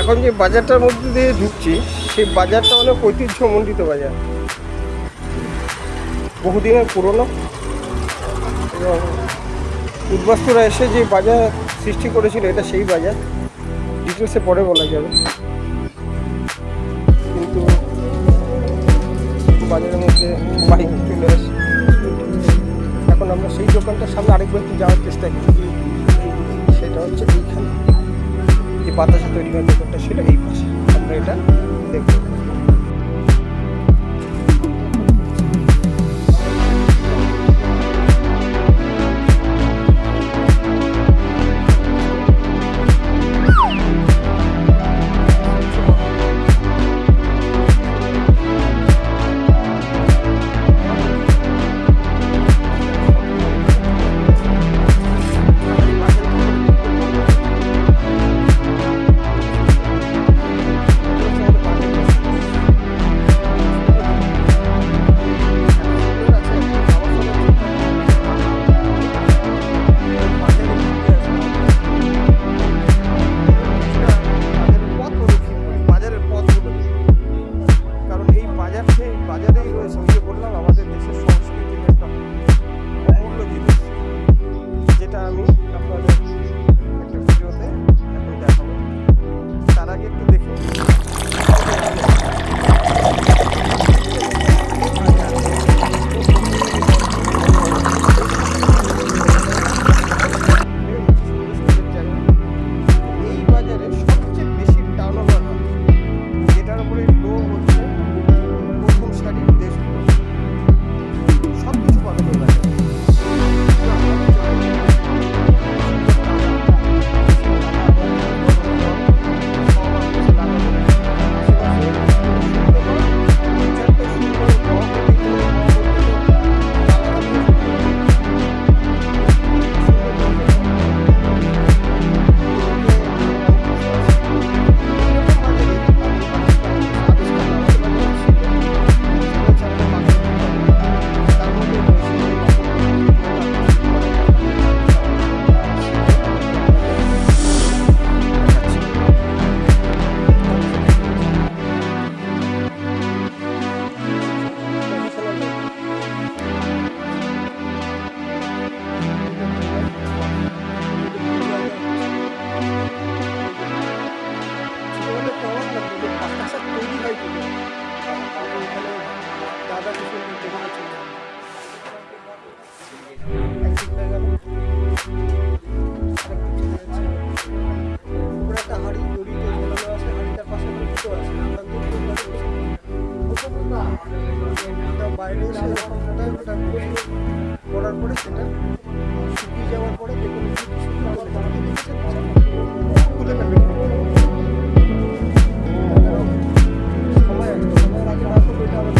এখন যে বাজারটার মধ্যে দিয়ে ঢুকছি সেই বাজারটা অনেক ঐতিহ্যমণ্ডিত বাজার, বহুদিনের পুরনো, এবং উদ্বাস্তুরা এসে যে বাজার সৃষ্টি করেছিল এটা সেই বাজার। ডিটেলসে পরে বলা যাবে, কিন্তু বাজারের মধ্যে সবাই চলে আসে। এখন আমরা সেই দোকানটার সামনে আরেকবার একটু যাওয়ার চেষ্টা করি। সেটা হচ্ছে এইখানে যে বাতাসা তৈরি করার দোকানটা ছিল, এই পাশে আমরা এটা দেখবো। বাজারেই রয়েছে, ওই যে বললাম আমাদের দেশের সংস্কৃতির একটা অমূল্য জিনিস, যেটা আমি আপনাদের একটা ভিডিওতে এখন দেখাবো। তার আগে একটু দেখুন এই বাজারে সবচেয়ে বেশি টার্নওভার হয়, যেটার উপরে লো হচ্ছে প্রথম সারির দেশগুলো, সব কিছু পাবেন এই বাজারে। বাইরে এসে যখন ওটা করার পরে সেটা শুকিয়ে যাওয়ার পরে দেখুন খুলে ফেলবে। সময় আগে না তো ওইটা আবার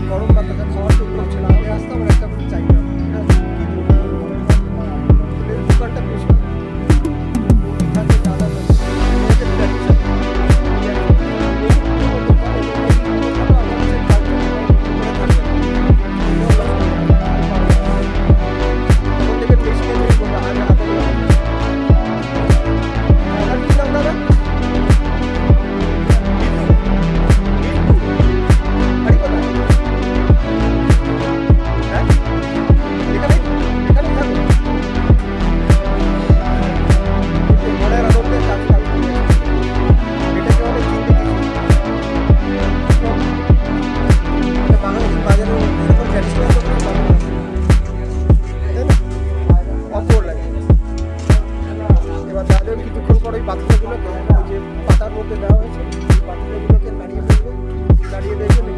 গরম বাতাসা খাওয়ার তো হচ্ছে না, আগে আসতে আমার একটা করে চাইতাম। দোকানটা বেশি দাদা কিছুক্ষণ পরে পাথরগুলোকে ওই যে পাতার মধ্যে দেওয়া হয়েছে, এই পাথরগুলোকে নাড়িয়ে ফেলবে, নাড়িয়ে দেখবে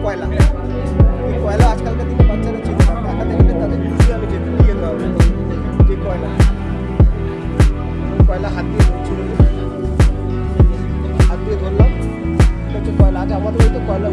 কয়লা। এই কয়লা আজকালকার দিনে বাচ্চারা চিনে না, দেখাতে গেলে তাদের খুশি আমি যেতে দিয়ে দেওয়া হবে যে কয়লা হাত দিয়ে ধরছিল, হাত দিয়ে ধরলাম এটা হচ্ছে কয়লা। আজ আমাদের হয়তো কয়লা